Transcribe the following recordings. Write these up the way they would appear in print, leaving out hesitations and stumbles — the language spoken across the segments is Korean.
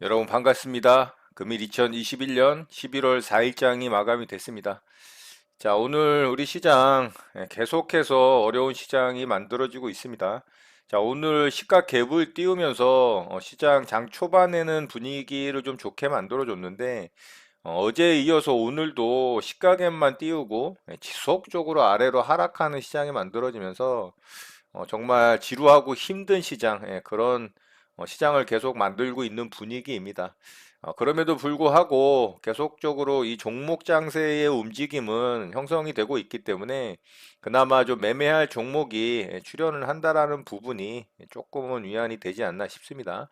여러분 반갑습니다. 금일 2021년 11월 4일장이 마감이 됐습니다. 자, 오늘 우리 시장 계속해서 어려운 시장이 만들어지고 있습니다. 자, 오늘 시가 갭을 띄우면서 시장 장 초반에는 분위기를 좀 좋게 만들어줬는데 어제에 이어서 오늘도 시가 갭만 띄우고 지속적으로 아래로 하락하는 시장이 만들어지면서 정말 지루하고 힘든 시장, 그런 시장을 계속 만들고 있는 분위기입니다. 그럼에도 불구하고 계속적으로 이 종목 장세의 움직임은 형성이 되고 있기 때문에 그나마 좀 매매할 종목이 출현을 한다라는 부분이 조금은 위안이 되지 않나 싶습니다.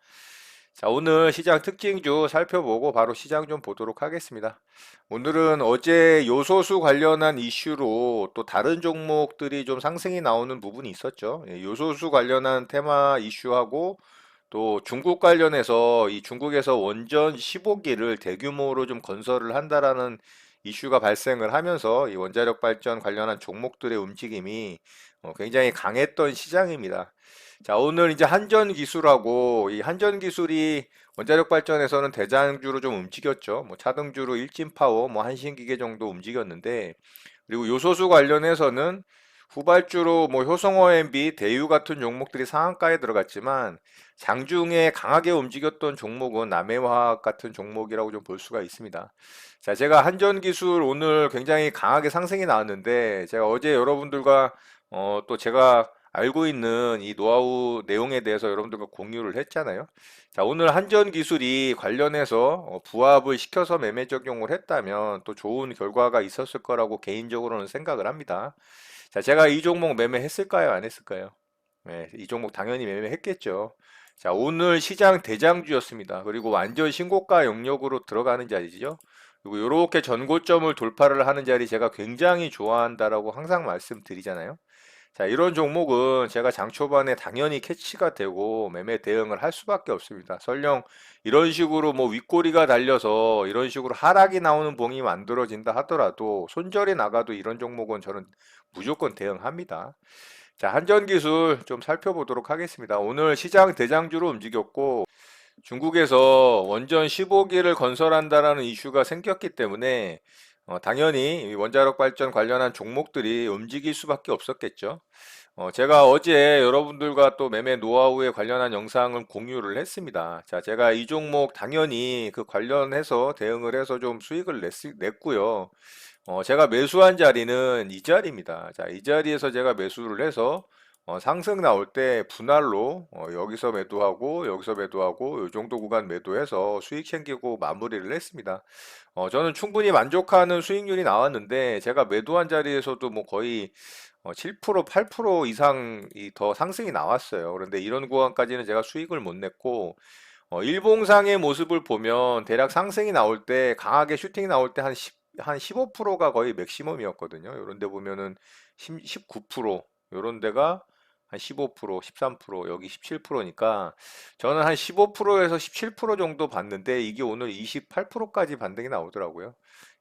자, 오늘 시장 특징주 살펴보고 바로 시장 좀 보도록 하겠습니다. 오늘은 어제 요소수 관련한 이슈로 또 다른 종목들이 좀 상승이 나오는 부분이 있었죠. 요소수 관련한 테마 이슈하고 또 중국 관련해서 이 중국에서 원전 15기를 대규모로 좀 건설을 한다라는 이슈가 발생을 하면서 이 원자력 발전 관련한 종목들의 움직임이 굉장히 강했던 시장입니다. 자, 오늘 이제 한전 기술하고 이 한전 기술이 원자력 발전에서는 대장주로 좀 움직였죠. 뭐 차등주로 일진파워, 뭐 한신기계 정도 움직였는데, 그리고 요소수 관련해서는 후발주로 뭐 효성호 엠비, 대유 같은 종목들이 상한가에 들어갔지만 장중에 강하게 움직였던 종목은 남해화학 같은 종목이라고 좀 볼 수가 있습니다. 자, 제가 한전기술 오늘 굉장히 강하게 상승이 나왔는데 제가 어제 여러분들과 또 제가 알고 있는 이 노하우 내용에 대해서 여러분들과 공유를 했잖아요. 자, 오늘 한전기술이 관련해서 부합을 시켜서 매매 적용을 했다면 또 좋은 결과가 있었을 거라고 개인적으로는 생각을 합니다. 자, 제가 이 종목 매매했을까요? 안 했을까요? 네, 이 종목 당연히 매매했겠죠. 자, 오늘 시장 대장주였습니다. 그리고 완전 신고가 영역으로 들어가는 자리죠. 그리고 이렇게 전고점을 돌파를 하는 자리 제가 굉장히 좋아한다라고 항상 말씀드리잖아요. 자, 이런 종목은 제가 장 초반에 당연히 캐치가 되고 매매 대응을 할 수밖에 없습니다. 설령 이런 식으로 뭐 윗꼬리가 달려서 이런 식으로 하락이 나오는 봉이 만들어진다 하더라도 손절이 나가도 이런 종목은 저는 무조건 대응합니다. 자, 한전기술 좀 살펴보도록 하겠습니다. 오늘 시장 대장주로 움직였고 중국에서 원전 15기를 건설한다라는 이슈가 생겼기 때문에 당연히 이 원자력 발전 관련한 종목들이 움직일 수밖에 없었겠죠. 제가 어제 여러분들과 또 매매 노하우에 관련한 영상을 공유를 했습니다. 자, 제가 이 종목 당연히 그 관련해서 대응을 해서 좀 수익을 냈고요. 제가 매수한 자리는 이 자리입니다. 자, 이 자리에서 제가 매수를 해서 상승 나올 때 분할로 여기서 매도하고 여기서 매도하고 이 정도 구간 매도해서 수익 챙기고 마무리를 했습니다. 저는 충분히 만족하는 수익률이 나왔는데 제가 매도한 자리에서도 뭐 거의 7%, 8% 이상이 더 상승이 나왔어요. 그런데 이런 구간까지는 제가 수익을 못 냈고 일봉상의 모습을 보면 대략 상승이 나올 때 강하게 슈팅이 나올 때 한 15%가 거의 맥시멈이었거든요. 이런 데 보면은 19%, 이런 데가 한 15%, 13%, 여기 17%니까 저는 한 15%에서 17% 정도 봤는데 이게 오늘 28%까지 반등이 나오더라고요.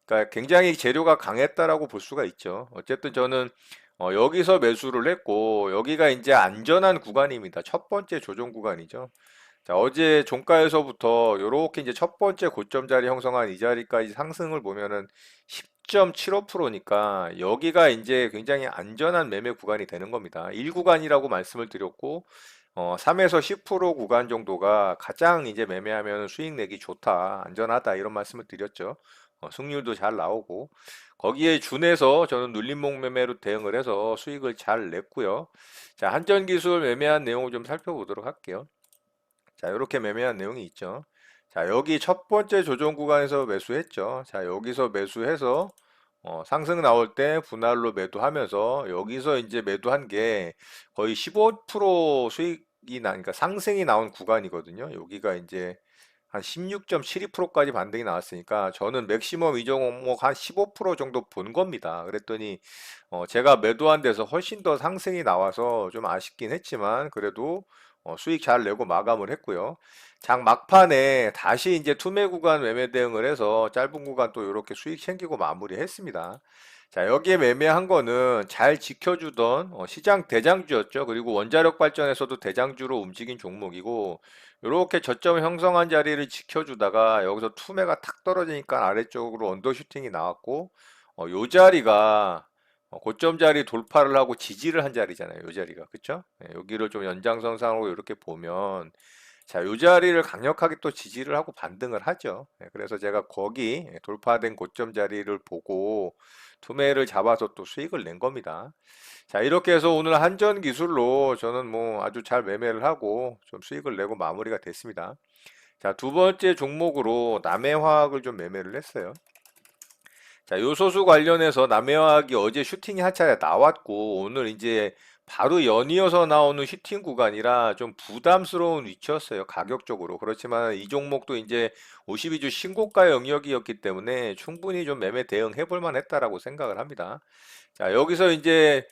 그러니까 굉장히 재료가 강했다라고 볼 수가 있죠. 어쨌든 저는 여기서 매수를 했고 여기가 이제 안전한 구간입니다. 첫 번째 조정 구간이죠. 자, 어제 종가에서부터 요렇게 이제 첫 번째 고점 자리 형성한 이 자리까지 상승을 보면은 10.75%니까 여기가 이제 굉장히 안전한 매매 구간이 되는 겁니다. 1구간이라고 말씀을 드렸고 3에서 10% 구간 정도가 가장 이제 매매하면 수익 내기 좋다, 안전하다 이런 말씀을 드렸죠. 승률도 잘 나오고 거기에 준해서 저는 눌림목 매매로 대응을 해서 수익을 잘 냈고요. 자, 한전기술 매매한 내용을 좀 살펴보도록 할게요. 자, 이렇게 매매한 내용이 있죠. 자, 여기 첫 번째 조정 구간에서 매수했죠. 자, 여기서 매수해서 상승 나올 때 분할로 매도하면서 여기서 이제 매도한 게 거의 15% 수익이 나니까 상승이 나온 구간이거든요. 여기가 이제 한 16.72%까지 반등이 나왔으니까 저는 맥시멈 이 종목 한 15% 정도 본 겁니다. 그랬더니 제가 매도한 데서 훨씬 더 상승이 나와서 좀 아쉽긴 했지만 그래도 수익 잘 내고 마감을 했고요. 장 막판에 다시 이제 투매 구간 매매 대응을 해서 짧은 구간 또 이렇게 수익 챙기고 마무리했습니다. 자, 여기에 매매한 거는 잘 지켜주던 시장 대장주였죠. 그리고 원자력 발전에서도 대장주로 움직인 종목이고, 이렇게 저점 형성한 자리를 지켜주다가 여기서 투매가 탁 떨어지니까 아래쪽으로 언더슈팅이 나왔고, 요 자리가 고점 자리 돌파를 하고 지지를 한 자리잖아요. 요 자리가. 그쵸? 예, 여기를 좀 연장선상으로 이렇게 보면 자, 요 자리를 강력하게 또 지지를 하고 반등을 하죠. 예, 그래서 제가 거기 돌파된 고점 자리를 보고 투매를 잡아서 또 수익을 낸 겁니다. 자, 이렇게 해서 오늘 한전 기술로 저는 뭐 아주 잘 매매를 하고 좀 수익을 내고 마무리가 됐습니다. 자, 두 번째 종목으로 남해화학을 좀 매매를 했어요. 자, 요소수 관련해서 남해화학이 어제 슈팅이 한 차례 나왔고 오늘 이제 바로 연이어서 나오는 슈팅 구간이라 좀 부담스러운 위치였어요. 가격적으로. 그렇지만 이 종목도 이제 52주 신고가 영역이었기 때문에 충분히 좀 매매 대응해 볼 만했다라고 생각을 합니다. 자, 여기서 이제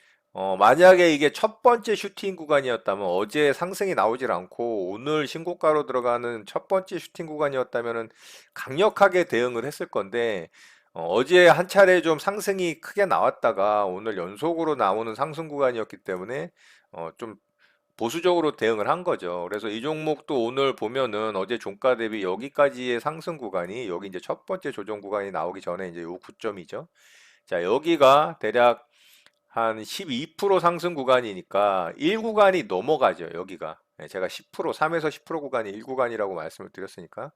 만약에 이게 첫 번째 슈팅 구간이었다면 어제 상승이 나오질 않고 오늘 신고가로 들어가는 첫 번째 슈팅 구간이었다면 강력하게 대응을 했을 건데 어제 한 차례 좀 상승이 크게 나왔다가 오늘 연속으로 나오는 상승 구간이었기 때문에 좀 보수적으로 대응을 한 거죠. 그래서 이 종목도 오늘 보면은 어제 종가 대비 여기까지의 상승 구간이 여기 이제 첫 번째 조정 구간이 나오기 전에 이제 요 구점이죠. 자, 여기가 대략 한 12% 상승 구간이니까 1구간이 넘어가죠, 여기가. 예, 제가 10%, 3에서 10% 구간이 1구간이라고 말씀을 드렸으니까.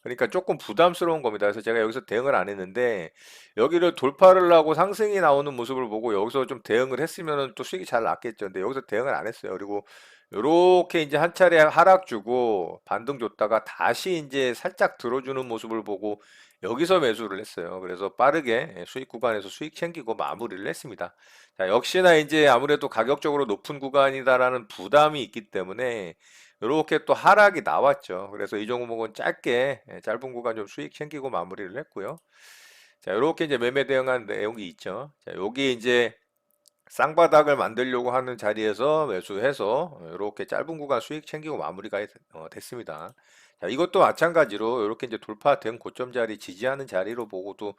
그러니까 조금 부담스러운 겁니다. 그래서 제가 여기서 대응을 안 했는데, 여기를 돌파를 하고 상승이 나오는 모습을 보고 여기서 좀 대응을 했으면 또 수익이 잘 났겠죠. 근데 여기서 대응을 안 했어요. 그리고 요렇게 이제 한 차례 하락 주고 반등 줬다가 다시 이제 살짝 들어주는 모습을 보고 여기서 매수를 했어요. 그래서 빠르게 수익 구간에서 수익 챙기고 마무리를 했습니다. 자, 역시나 이제 아무래도 가격적으로 높은 구간이다라는 부담이 있기 때문에 이렇게 또 하락이 나왔죠. 그래서 이 종목은 짧게 짧은 구간 좀 수익 챙기고 마무리를 했고요. 자, 이렇게 이제 매매 대응한 내용이 있죠. 자, 여기 이제 쌍바닥을 만들려고 하는 자리에서 매수해서 이렇게 짧은 구간 수익 챙기고 마무리가 됐습니다. 자, 이것도 마찬가지로 이렇게 이제 돌파된 고점 자리 지지하는 자리로 보고도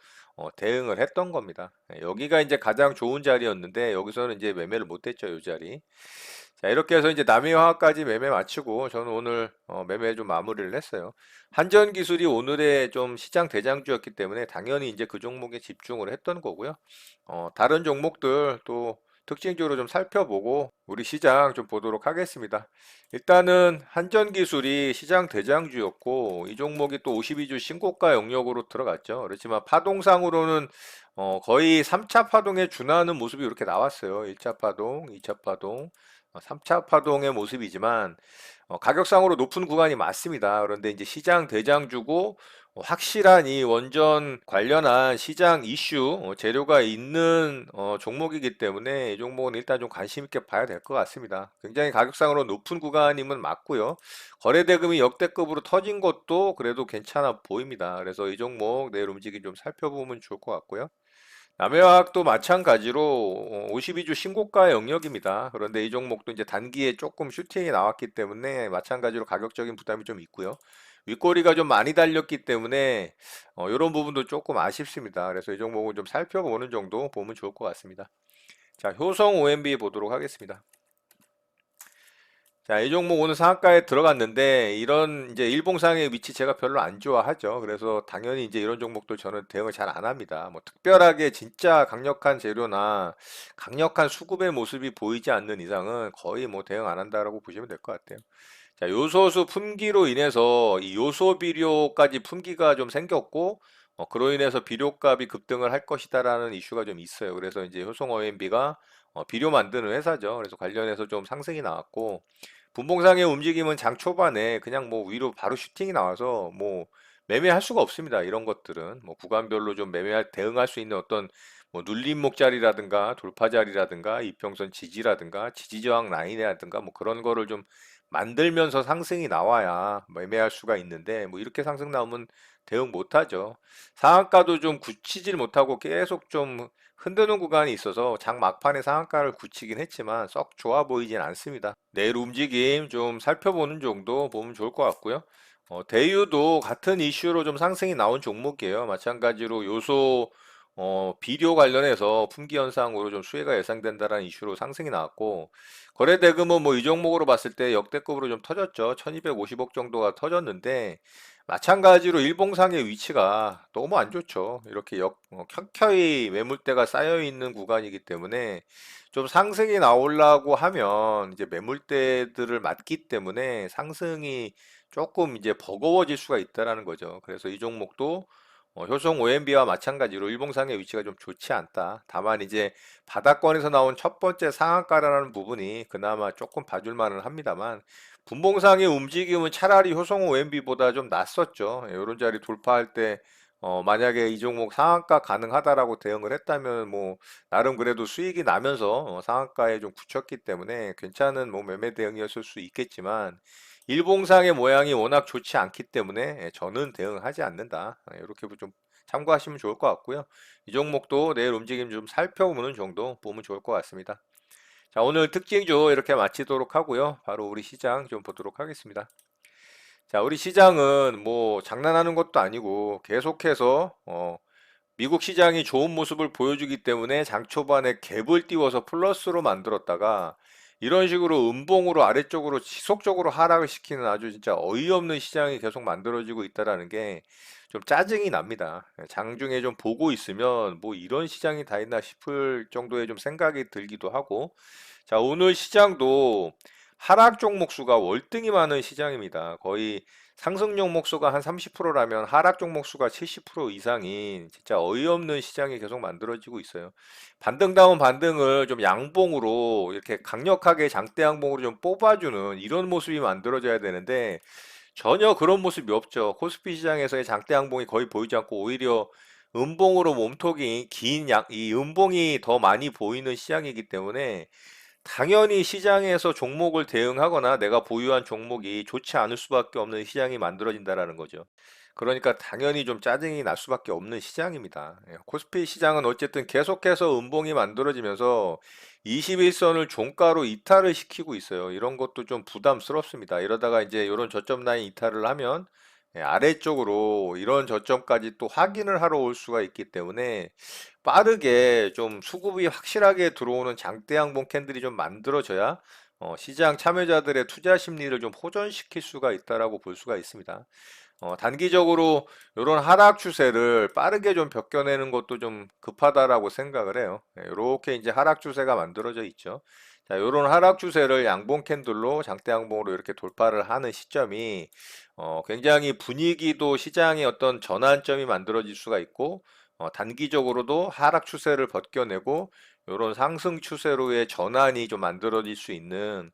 대응을 했던 겁니다. 여기가 이제 가장 좋은 자리였는데 여기서는 이제 매매를 못했죠, 이 자리. 자, 이렇게 해서 이제 남이화까지 매매 마치고 저는 오늘 매매 좀 마무리를 했어요. 한전기술이 오늘의 좀 시장 대장주였기 때문에 당연히 이제 그 종목에 집중을 했던 거고요. 다른 종목들 또 특징적으로 좀 살펴보고 우리 시장 좀 보도록 하겠습니다. 일단은 한전기술이 시장 대장주였고 이 종목이 또 52주 신고가 영역으로 들어갔죠. 그렇지만 파동상으로는 거의 3차 파동에 준하는 모습이 이렇게 나왔어요. 1차 파동, 2차 파동, 3차 파동의 모습이지만 가격상으로 높은 구간이 맞습니다. 그런데 이제 시장 대장주고 확실한 이 원전 관련한 시장 이슈 재료가 있는 종목이기 때문에 이 종목은 일단 좀 관심 있게 봐야 될 것 같습니다. 굉장히 가격상으로 높은 구간임은 맞고요. 거래 대금이 역대급으로 터진 것도 그래도 괜찮아 보입니다. 그래서 이 종목 내일 움직임 좀 살펴보면 좋을 것 같고요. 남해화학도 마찬가지로 52주 신고가 영역입니다. 그런데 이 종목도 이제 단기에 조금 슈팅이 나왔기 때문에 마찬가지로 가격적인 부담이 좀 있고요. 윗꼬리가 좀 많이 달렸기 때문에 이런 부분도 조금 아쉽습니다. 그래서 이 종목은 좀 살펴보는 정도 보면 좋을 것 같습니다. 자, 효성 OMB 보도록 하겠습니다. 자, 이 종목 오늘 상한가에 들어갔는데 이런 이제 일봉상의 위치 제가 별로 안 좋아하죠. 그래서 당연히 이제 이런 종목들 저는 대응을 잘 안 합니다. 뭐 특별하게 진짜 강력한 재료나 강력한 수급의 모습이 보이지 않는 이상은 거의 뭐 대응 안 한다라고 보시면 될 것 같아요. 자, 요소수 품귀로 인해서 이 요소 비료까지 품귀가 좀 생겼고 그로 인해서 비료값이 급등을 할 것이다라는 이슈가 좀 있어요. 그래서 이제 효성 OMB가 비료 만드는 회사죠. 그래서 관련해서 좀 상승이 나왔고 분봉상의 움직임은 장 초반에 그냥 뭐 위로 바로 슈팅이 나와서 뭐 매매할 수가 없습니다. 이런 것들은 뭐 구간별로 좀 매매할 대응할 수 있는 어떤 뭐 눌림목 자리라든가 돌파 자리라든가 이평선 지지라든가 지지저항 라인이라든가 뭐 그런 거를 좀 만들면서 상승이 나와야 매매할 수가 있는데 뭐 이렇게 상승 나오면 대응 못하죠. 상한가도 좀 굳히질 못하고 계속 좀 흔드는 구간이 있어서 장 막판에 상한가를 굳히긴 했지만 썩 좋아 보이진 않습니다. 내일 움직임 좀 살펴보는 정도 보면 좋을 것 같고요. 대유도 같은 이슈로 좀 상승이 나온 종목이에요. 마찬가지로 요소 비료 관련해서 품귀 현상으로 좀 수혜가 예상된다라는 이슈로 상승이 나왔고, 거래 대금은 뭐 이 종목으로 봤을 때 역대급으로 좀 터졌죠. 1250억 정도가 터졌는데, 마찬가지로 일봉상의 위치가 너무 안 좋죠. 이렇게 켜켜이 매물대가 쌓여 있는 구간이기 때문에 좀 상승이 나오려고 하면 이제 매물대들을 맞기 때문에 상승이 조금 이제 버거워질 수가 있다라는 거죠. 그래서 이 종목도 효성 OMB와 마찬가지로 일봉상의 위치가 좀 좋지 않다. 다만 이제 바닥권에서 나온 첫 번째 상한가라는 부분이 그나마 조금 봐줄 만은 합니다만, 분봉상의 움직임은 차라리 효성 OMB보다 좀 낫었죠. 이런 자리 돌파할 때 만약에 이 종목 상한가 가능하다라고 대응을 했다면 뭐 나름 그래도 수익이 나면서 상한가에 좀 굳혔기 때문에 괜찮은 뭐 매매 대응이었을 수 있겠지만, 일봉상의 모양이 워낙 좋지 않기 때문에 저는 대응하지 않는다. 이렇게 좀 참고하시면 좋을 것 같고요. 이 종목도 내일 움직임 좀 살펴보는 정도 보면 좋을 것 같습니다. 자, 오늘 특징주 이렇게 마치도록 하고요. 바로 우리 시장 좀 보도록 하겠습니다. 자, 우리 시장은 뭐 장난하는 것도 아니고 계속해서 미국 시장이 좋은 모습을 보여주기 때문에 장 초반에 갭을 띄워서 플러스로 만들었다가 이런 식으로 음봉으로 아래쪽으로 지속적으로 하락을 시키는 아주 진짜 어이없는 시장이 계속 만들어지고 있다라는 게 좀 짜증이 납니다. 장중에 좀 보고 있으면 뭐 이런 시장이 다 있나 싶을 정도의 좀 생각이 들기도 하고, 자, 오늘 시장도 하락 종목 수가 월등히 많은 시장입니다. 거의 상승 종목 수가 한 30%라면 하락 종목 수가 70% 이상인 진짜 어이없는 시장이 계속 만들어지고 있어요. 반등다운 반등을 좀 양봉으로 이렇게 강력하게 장대 양봉으로 좀 뽑아주는 이런 모습이 만들어져야 되는데 전혀 그런 모습이 없죠. 코스피 시장에서의 장대 양봉이 거의 보이지 않고 오히려 음봉으로 몸통이 긴 이 음봉이 더 많이 보이는 시장이기 때문에 당연히 시장에서 종목을 대응하거나 내가 보유한 종목이 좋지 않을 수밖에 없는 시장이 만들어진다라는 거죠. 그러니까 당연히 좀 짜증이 날 수밖에 없는 시장입니다. 코스피 시장은 어쨌든 계속해서 음봉이 만들어지면서 21선을 종가로 이탈을 시키고 있어요. 이런 것도 좀 부담스럽습니다. 이러다가 이제 이런 저점 라인 이탈을 하면 아래쪽으로 이런 저점까지 또 확인을 하러 올 수가 있기 때문에 빠르게 좀 수급이 확실하게 들어오는 장대 양봉 캔들이 좀 만들어져야 시장 참여자들의 투자 심리를 좀 호전시킬 수가 있다라고 볼 수가 있습니다. 단기적으로 이런 하락 추세를 빠르게 좀 벗겨내는 것도 좀 급하다라고 생각을 해요. 이렇게 이제 하락 추세가 만들어져 있죠. 자, 이런 하락 추세를 양봉 캔들로 장대 양봉으로 이렇게 돌파를 하는 시점이 굉장히 분위기도 시장의 어떤 전환점이 만들어질 수가 있고, 단기적으로도 하락 추세를 벗겨내고 이런 상승 추세로의 전환이 좀 만들어질 수 있는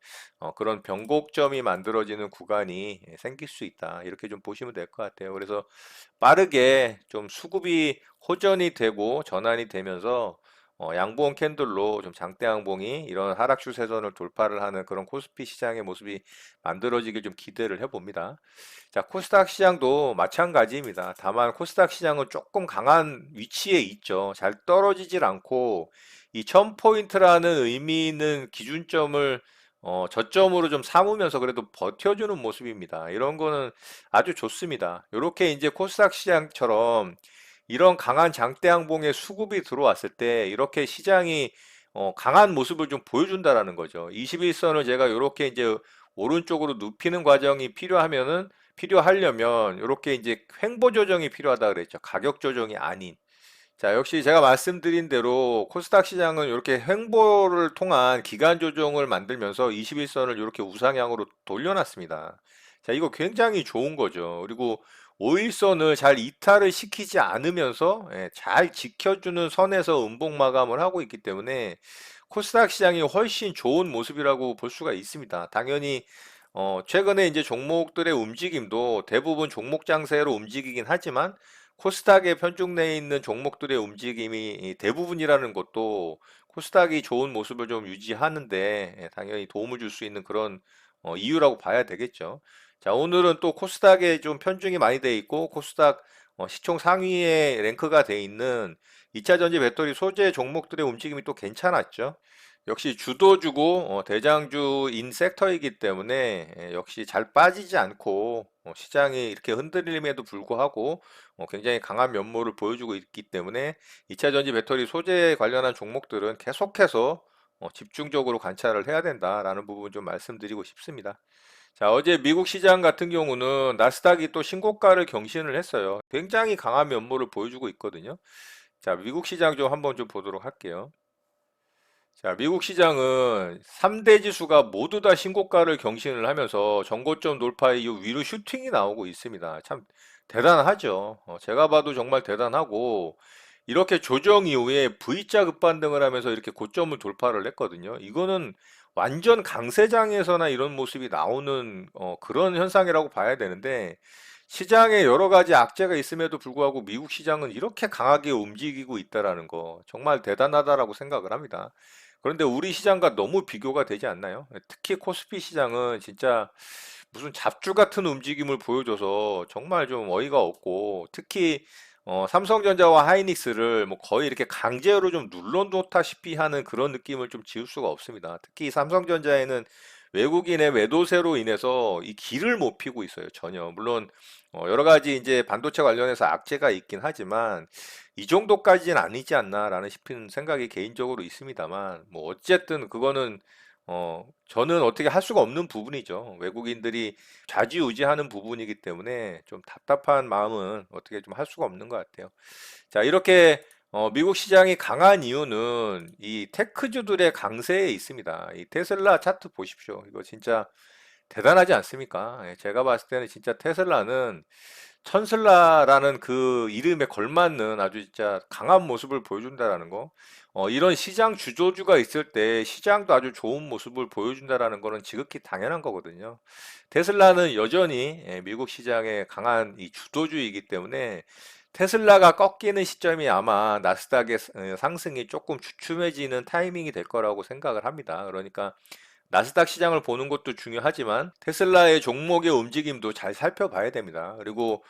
그런 변곡점이 만들어지는 구간이 생길 수 있다. 이렇게 좀 보시면 될 것 같아요. 그래서 빠르게 좀 수급이 호전이 되고 전환이 되면서 양봉 캔들로 좀 장대 양봉이 이런 하락 추세선을 돌파를 하는 그런 코스피 시장의 모습이 만들어지길 좀 기대를 해봅니다. 자, 코스닥 시장도 마찬가지입니다. 다만 코스닥 시장은 조금 강한 위치에 있죠. 잘 떨어지질 않고 이 1000포인트라는 의미 있는 기준점을 저점으로 좀 삼으면서 그래도 버텨주는 모습입니다. 이런 거는 아주 좋습니다. 이렇게 이제 코스닥 시장처럼 이런 강한 장대 양봉의 수급이 들어왔을 때 이렇게 시장이 강한 모습을 좀 보여준다라는 거죠. 21선을 제가 이렇게 이제 오른쪽으로 눕히는 과정이 필요하려면 이렇게 이제 횡보 조정이 필요하다 그랬죠. 가격 조정이 아닌. 자, 역시 제가 말씀드린 대로 코스닥 시장은 이렇게 횡보를 통한 기간 조정을 만들면서 21선을 이렇게 우상향으로 돌려놨습니다. 자, 이거 굉장히 좋은 거죠. 그리고 5일선을 잘 이탈을 시키지 않으면서 잘 지켜주는 선에서 음봉 마감을 하고 있기 때문에 코스닥 시장이 훨씬 좋은 모습이라고 볼 수가 있습니다. 당연히 최근에 이제 종목들의 움직임도 대부분 종목 장세로 움직이긴 하지만 코스닥에 편중돼 있는 종목들의 움직임이 대부분이라는 것도 코스닥이 좋은 모습을 좀 유지하는데 당연히 도움을 줄 수 있는 그런 이유라고 봐야 되겠죠. 자, 오늘은 또 코스닥에 좀 편중이 많이 돼 있고 코스닥 시총 상위에 랭크가 돼 있는 2차전지 배터리 소재 종목들의 움직임이 또 괜찮았죠. 역시 주도주고 대장주인 섹터이기 때문에 역시 잘 빠지지 않고 시장이 이렇게 흔들림에도 불구하고 굉장히 강한 면모를 보여주고 있기 때문에 2차전지 배터리 소재 관련한 종목들은 계속해서 집중적으로 관찰을 해야 된다라는 부분 좀 말씀드리고 싶습니다. 자, 어제 미국 시장 같은 경우는 나스닥이 또 신고가를 경신을 했어요. 굉장히 강한 면모를 보여주고 있거든요. 자, 미국 시장 좀 한번 좀 보도록 할게요. 자, 미국 시장은 3대 지수가 모두 다 신고가를 경신을 하면서 전고점 돌파 이후 위로 슈팅이 나오고 있습니다. 참 대단하죠. 제가 봐도 정말 대단하고 이렇게 조정 이후에 V자 급반등을 하면서 이렇게 고점을 돌파를 했거든요. 이거는 완전 강세장에서나 이런 모습이 나오는 그런 현상이라고 봐야 되는데 시장에 여러 가지 악재가 있음에도 불구하고 미국 시장은 이렇게 강하게 움직이고 있다라는 거 정말 대단하다라고 생각을 합니다. 그런데 우리 시장과 너무 비교가 되지 않나요? 특히 코스피 시장은 진짜 무슨 잡주 같은 움직임을 보여줘서 정말 좀 어이가 없고 특히 삼성전자와 하이닉스를 뭐 거의 이렇게 강제로 좀 눌러놓다시피 하는 그런 느낌을 좀 지울 수가 없습니다. 특히 삼성전자에는 외국인의 매도세로 인해서 이 길을 못 피고 있어요, 전혀. 물론 여러 가지 이제 반도체 관련해서 악재가 있긴 하지만 이 정도까지는 아니지 않나라는 싶은 생각이 개인적으로 있습니다만 뭐 어쨌든 그거는 저는 어떻게 할 수가 없는 부분이죠. 외국인들이 좌지우지하는 부분이기 때문에 좀 답답한 마음은 어떻게 좀 할 수가 없는 것 같아요. 자, 이렇게 미국 시장이 강한 이유는 이 테크주들의 강세에 있습니다. 이 테슬라 차트 보십시오. 이거 진짜 대단하지 않습니까? 예, 제가 봤을 때는 진짜 테슬라는 천슬라라는 그 이름에 걸맞는 아주 진짜 강한 모습을 보여준다라는 거. 이런 시장 주도주가 있을 때 시장도 아주 좋은 모습을 보여준다라는 거는 지극히 당연한 거거든요. 테슬라는 여전히 미국 시장의 강한 이 주도주이기 때문에 테슬라가 꺾이는 시점이 아마 나스닥의 상승이 조금 주춤해지는 타이밍이 될 거라고 생각을 합니다. 그러니까 나스닥 시장을 보는 것도 중요하지만 테슬라의 종목의 움직임도 잘 살펴봐야 됩니다. 그리고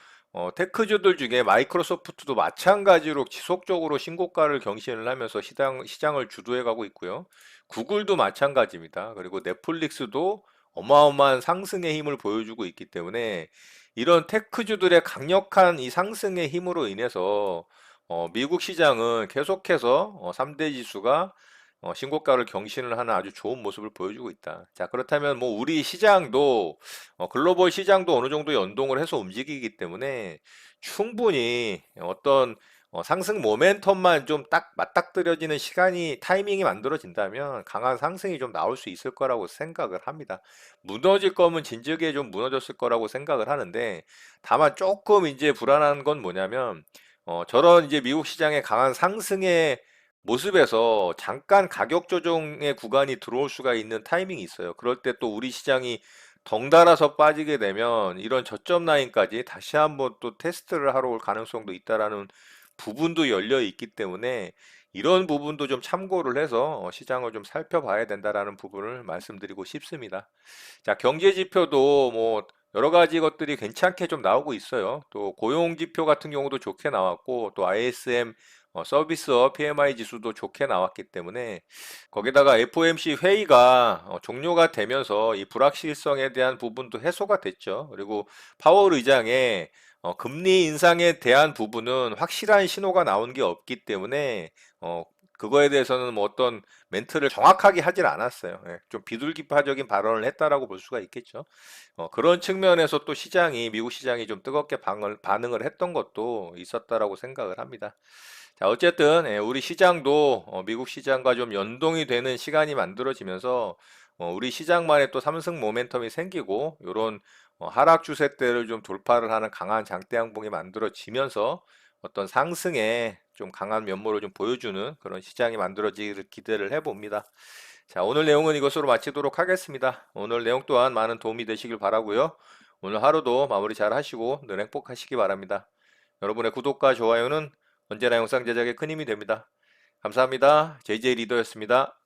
테크주들 중에 마이크로소프트도 마찬가지로 지속적으로 신고가를 경신을 하면서 시장을 주도해 가고 있고요. 구글도 마찬가지입니다. 그리고 넷플릭스도 어마어마한 상승의 힘을 보여주고 있기 때문에 이런 테크주들의 강력한 이 상승의 힘으로 인해서 미국 시장은 계속해서 3대 지수가 신고가를 경신을 하는 아주 좋은 모습을 보여주고 있다. 자, 그렇다면 뭐 우리 시장도 글로벌 시장도 어느 정도 연동을 해서 움직이기 때문에 충분히 어떤 상승 모멘텀만 좀 딱 맞닥뜨려지는 시간이 타이밍이 만들어진다면 강한 상승이 좀 나올 수 있을 거라고 생각을 합니다. 무너질 거면 진즉에 좀 무너졌을 거라고 생각을 하는데 다만 조금 이제 불안한 건 뭐냐면 저런 이제 미국 시장의 강한 상승의 모습에서 잠깐 가격 조정의 구간이 들어올 수가 있는 타이밍이 있어요. 그럴 때 또 우리 시장이 덩달아서 빠지게 되면 이런 저점 라인까지 다시 한번 또 테스트를 하러 올 가능성도 있다라는 부분도 열려 있기 때문에 이런 부분도 좀 참고를 해서 시장을 좀 살펴봐야 된다라는 부분을 말씀드리고 싶습니다. 자, 경제 지표도 뭐 여러 가지 것들이 괜찮게 좀 나오고 있어요. 또 고용 지표 같은 경우도 좋게 나왔고 또 ISM 서비스업 PMI 지수도 좋게 나왔기 때문에 거기다가 FOMC 회의가 종료가 되면서 이 불확실성에 대한 부분도 해소가 됐죠. 그리고 파월 의장의 금리 인상에 대한 부분은 확실한 신호가 나온 게 없기 때문에 어, 그거에 대해서는 뭐 어떤 멘트를 정확하게 하질 않았어요. 예, 좀 비둘기파적인 발언을 했다라고 볼 수가 있겠죠. 그런 측면에서 또 시장이 미국 시장이 좀 뜨겁게 반응을 했던 것도 있었다라고 생각을 합니다. 자, 어쨌든 우리 시장도 미국 시장과 좀 연동이 되는 시간이 만들어지면서 우리 시장만의 또 상승 모멘텀이 생기고 이런 하락 추세대를 좀 돌파를 하는 강한 장대 양봉이 만들어지면서 어떤 상승에 좀 강한 면모를 좀 보여주는 그런 시장이 만들어지기를 기대를 해봅니다. 자, 오늘 내용은 이것으로 마치도록 하겠습니다. 오늘 내용 또한 많은 도움이 되시길 바라고요. 오늘 하루도 마무리 잘 하시고 늘 행복하시기 바랍니다. 여러분의 구독과 좋아요는 언제나 영상 제작에 큰 힘이 됩니다. 감사합니다. JJ 리더였습니다.